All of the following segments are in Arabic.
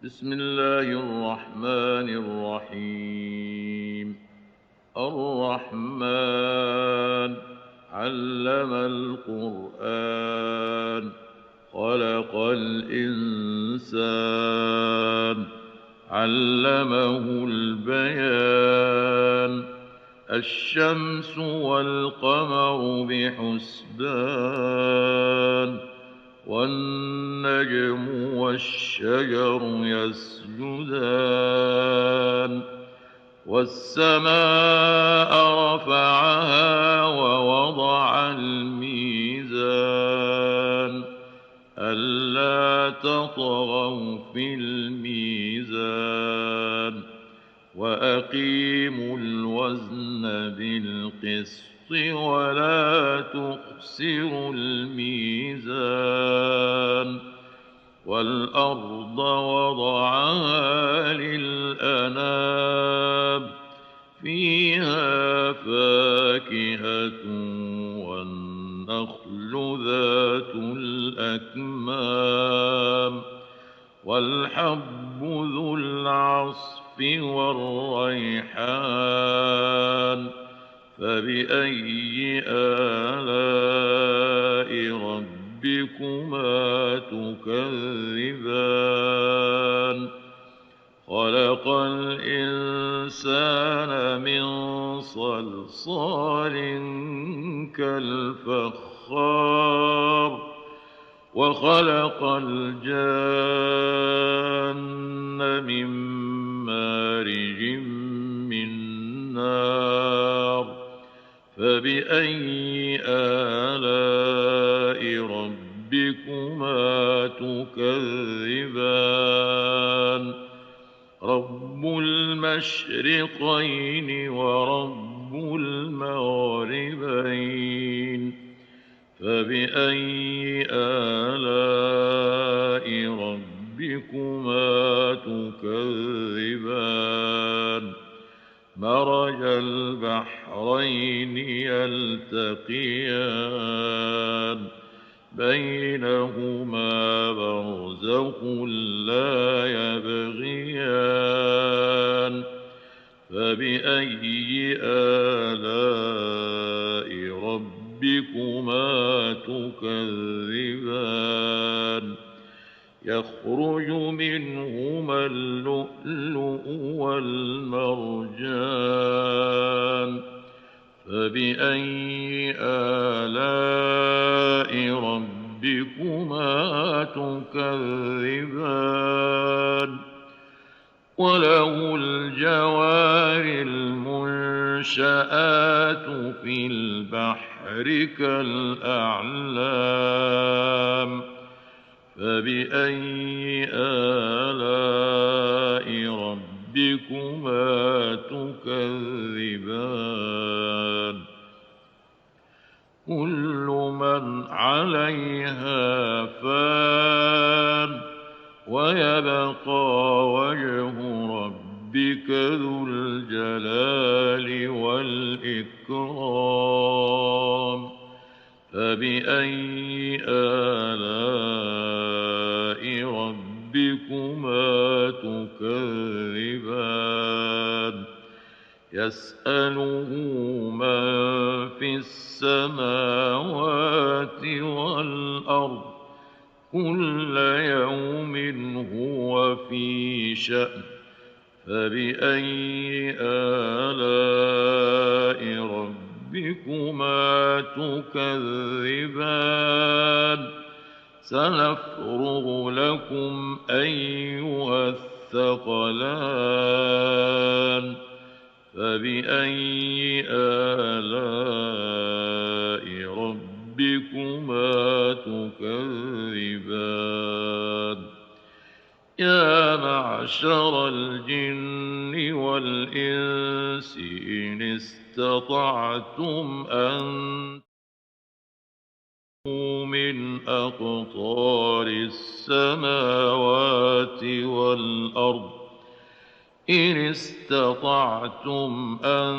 بسم الله الرحمن الرحيم. الرحمن علم القرآن، خلق الإنسان، علمه البيان. الشمس والقمر بحسبان، والنجم والشجر يسجدان. والسماء رفعها ووضع الميزان، ألا تطغوا في الميزان، وأقيموا الوزن بالقسط ولا تخسروا الميزان. والأرض وضعها للأنام، فيها فاكهة والنخل ذات الأكمام، والحب ذو العصف والريحان. فبأي آلاء ربكما تكذبان؟ خلق الإنسان من صلصال كالفخار، وخلق الجان من مارج من نار. فبأي آلاء ربكما تكذبان؟ رب المشرقين ورب المغربين. فبأي آلاء ربكما تكذبان؟ مرج البحرين يلتقيان، بينهما برزخ لا يبغيان. فبأي آلاء ربكما تكذبان؟ يخرج منهما اللؤلؤ والمرجان. فبأي آلاء ربكما تكذبان؟ وله الجوار المنشآت في البحر كالأعلام. فبأي آلاء ربكما تكذبان؟ كل من عليها فان، ويبقى وجه ربك ذو الجلال والإكرام. فبأي آلاء ربكما تكذبان؟ يسأله من في السماوات والأرض، كل يوم هو في شأن. فبأي آلاء ربكما تكذبان؟ سنفرغ لكم أيها الثقلان. فبأي آلاء ربكما تكذبان؟ يا معشر الجن والإنس إن استطعتم أن تنفذوا من أقطار السماوات والأرض إن استطعتم أن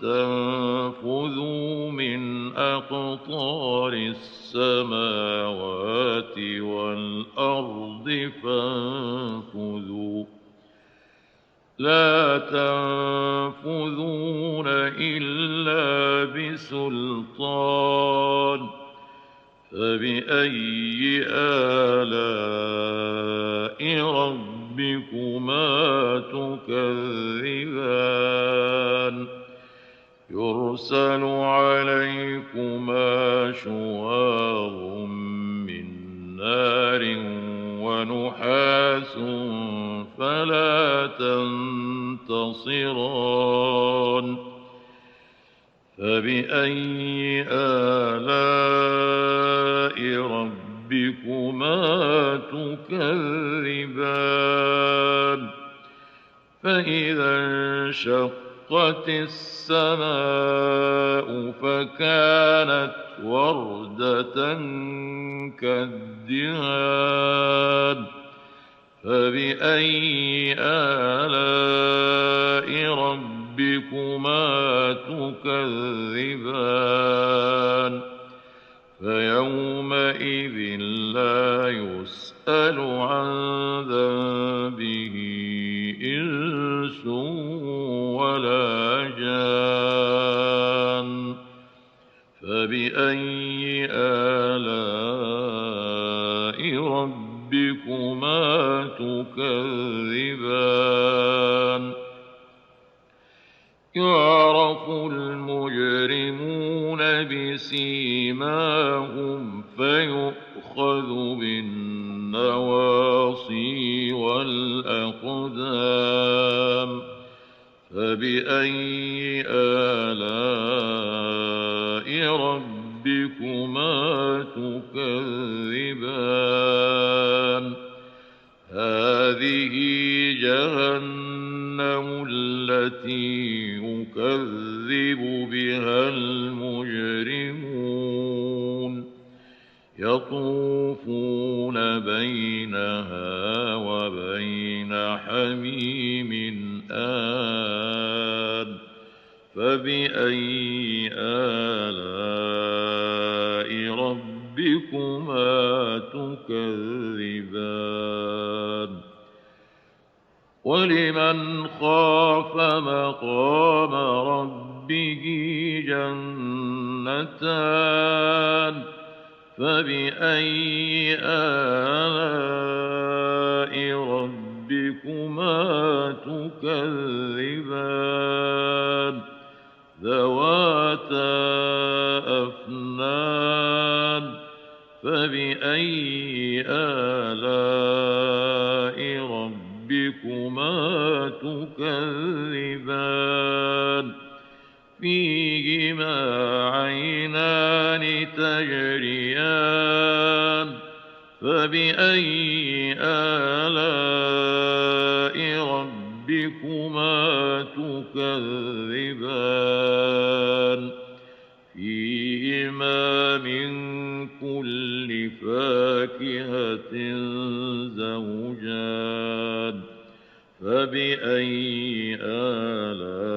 تنفذوا من أقطار السماوات والأرض فانفذوا لا تنفذون إلا بسلطان فبأي آلاء ربكما تكذبان يرسل عليكما شواظ من نار ونحاس فلا تنتصران فبأي آلاء ربكما تكذبان فإذا انشقت السماء فكانت وردة كالدهان فبأي آلاء ربكما تكذبان فيومئذ لا يسأل عن ذنبه إنس ولا جان فبأي آلاء ربكما تكذبان يعرف المجرمون بسيماهم فيؤخذ بالنواصي والأقدام فبأي آلاء ربكما تكذبان هذه جهنم التي يكذب بها المجرمون يطوفون بينها وبين حميم آن فبأي آلاء ربكما تكذبان ولمن خاف مقام ربه جنتان فبأي آلاء ربكما تكذبان ذواتا أفنان فبأي آلاء ربكما تكذبان فيهما عينان تجريان فبأي آلاء ربكما تكذبان فيهما من كل فاكهة زوجان فبأي آلاء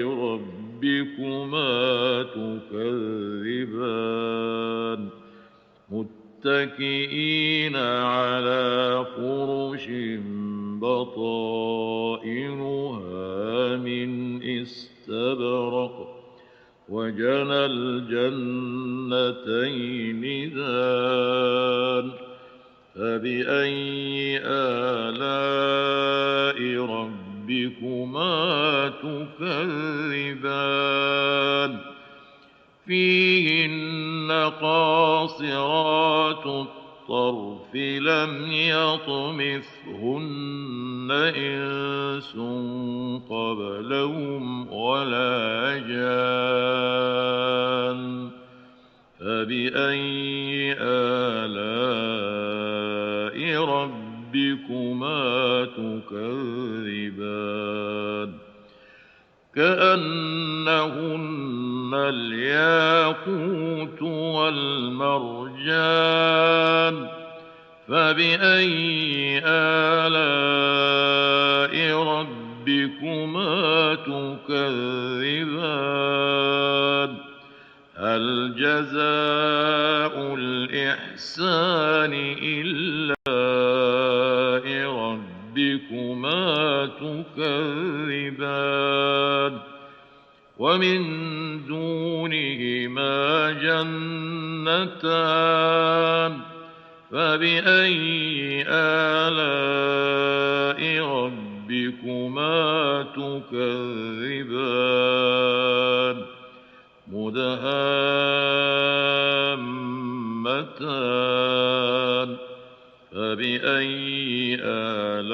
ربكما تكذبان متكئين على فرش بطائنها من استبرق وجنى الجنتين دان فبأي آلاء ربكما تكذبان فيهن قاصرات الطرف لم يطمثهن إنس قبلهم ولا جان فبأي آلاء ربكما تكذبان كأنهن الياقوت والمرجان فبأي آلاء ربكما تكذبان هل جزاء الإحسان إلا ربكما تكذبان ومن دونهما جنتان فبأي آلاء ربكما تكذبان مدهامتان فبأي آلاء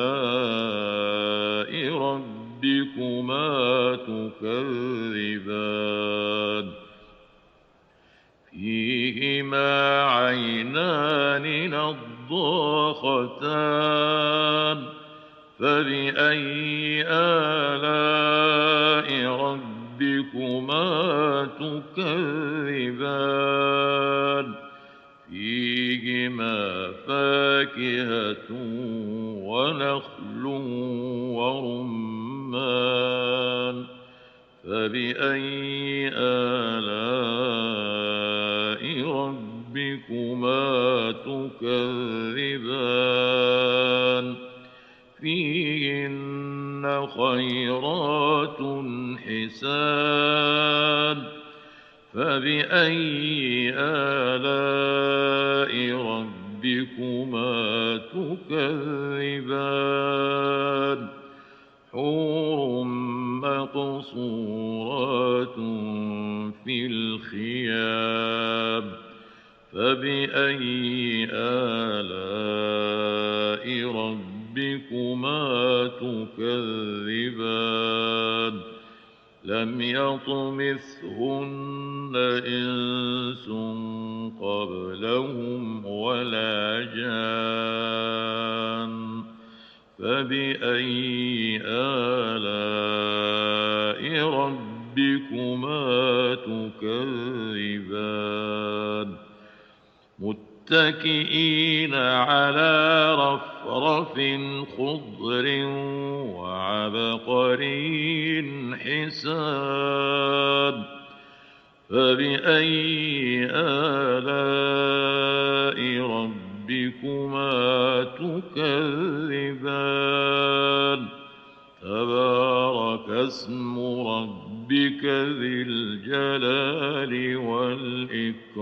ربكما تكذبان فيهما عينان نضاختان فبأي آلاء ربكما تكذبان فيهما فاكهة ونخل ورمان فبأي آلاء ربكما تكذبان فيهن خيرات حسان فبأي آلاء ربكما تكذبان حور مقصورات في الخيام فبأي آلاء ربكما تكذبان لم يطمثهن إنس قبلهم ولا جان فبأي آلاء ربكما تكذبان متكئين على رفرف خضر وعبقري حسان فبأي آلاء ربكما تكذبان تبارك اسم ربك ذي الجلال والإكرام